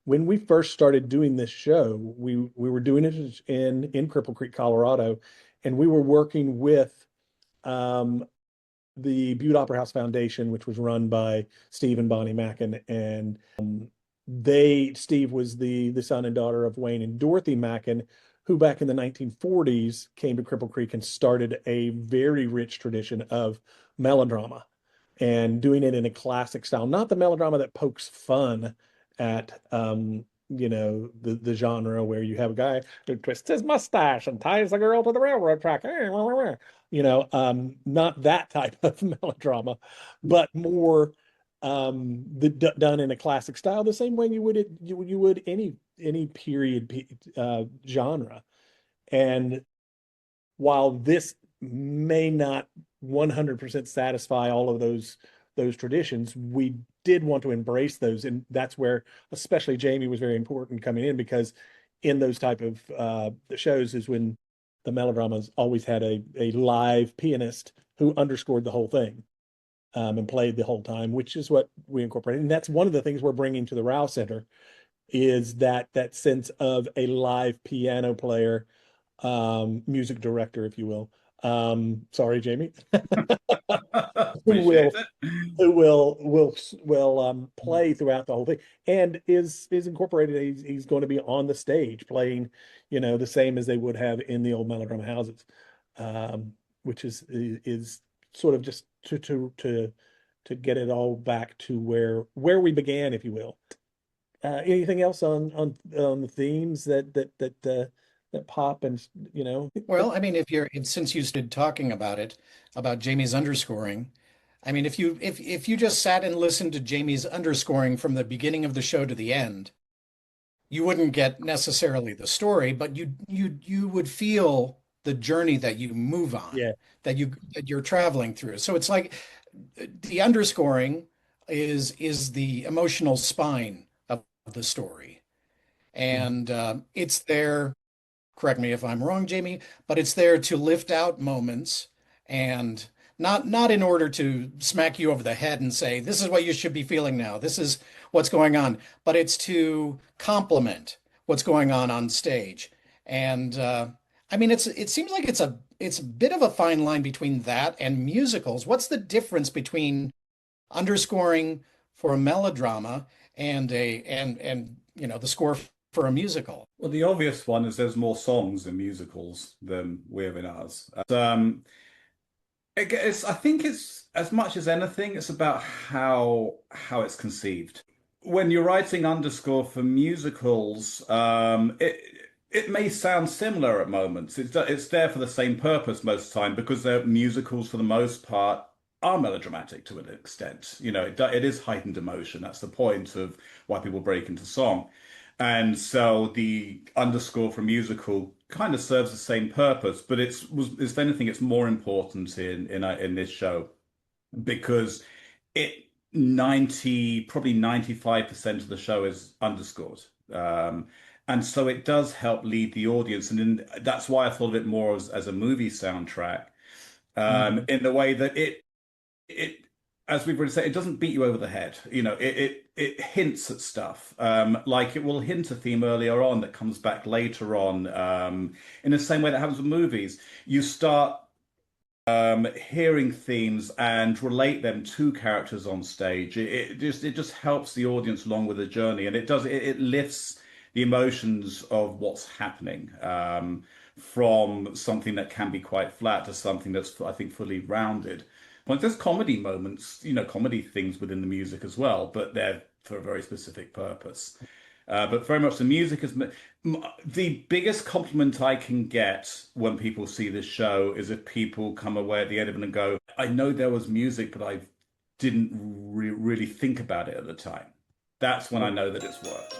when we first started doing this show, we were doing it in Cripple Creek, Colorado, and we were working with um, the Butte Opera House Foundation, which was run by Steve and Bonnie Mackin, and Steve was the son and daughter of Wayne and Dorothy Mackin, who back in the 1940s came to Cripple Creek and started a very rich tradition of melodrama and doing it in a classic style, not the melodrama that pokes fun at the genre where you have a guy who twists his mustache and ties the girl to the railroad track. Not that type of melodrama, but more done in a classic style, the same way you would any period genre. And while this may not 100% satisfy all of those traditions, we did want to embrace those, and that's where especially Jamie was very important coming in, because in those type of shows is when the melodramas always had a live pianist who underscored the whole thing, and played the whole time, which is what we incorporated. And that's one of the things we're bringing to the Rowe Center, is that sense of a live piano player, music director, if you will. Sorry, Jamie. who Appreciate will it. play throughout the whole thing, and is incorporated. He's going to be on the stage playing, the same as they would have in the old melodrama houses, which is sort of just to get it all back to where we began, if you will. Anything else on the themes that pop and Well, I mean, since you started talking about it, about Jamie's underscoring, I mean, if you just sat and listened to Jamie's underscoring from the beginning of the show to the end, you wouldn't get necessarily the story, but you would feel the journey that you move on, yeah. that you're traveling through. So it's like the underscoring is the emotional spine of the story, Mhm. and it's there. Correct me if I'm wrong, Jamie, but it's there to lift out moments, and not in order to smack you over the head and say, this is what you should be feeling now. This is what's going on, but it's to complement what's going on stage. And I mean, it seems like it's a bit of a fine line between that and musicals. What's the difference between underscoring for a melodrama and the score for a musical? Well, the obvious one is there's more songs in musicals than we have in ours. I think it's as much as anything, it's about how it's conceived. When you're writing underscore for musicals, it may sound similar at moments. It's there for the same purpose most of the time, because they're musicals for the most part are melodramatic to an extent. It is heightened emotion. That's the point of why people break into song. And so the underscore for musical kind of serves the same purpose, but if anything, it's more important in this show, because it 95% of the show is underscored. And so it does help lead the audience. That's why I thought of it more as a movie soundtrack, Mhm. in the way that it as we've already said, it doesn't beat you over the head. It hints at stuff. Like it will hint a theme earlier on that comes back later on. In the same way that happens with movies. You start hearing themes and relate them to characters on stage. It just helps the audience along with the journey, and it lifts the emotions of what's happening, from something that can be quite flat to something that's, I think, fully rounded. Well, there's comedy moments, comedy things within the music as well, but they're for a very specific purpose. But very much the music is the biggest compliment I can get when people see this show is if people come away at the end of it and go, I know there was music, but I didn't really think about it at the time. That's when I know that it's worked.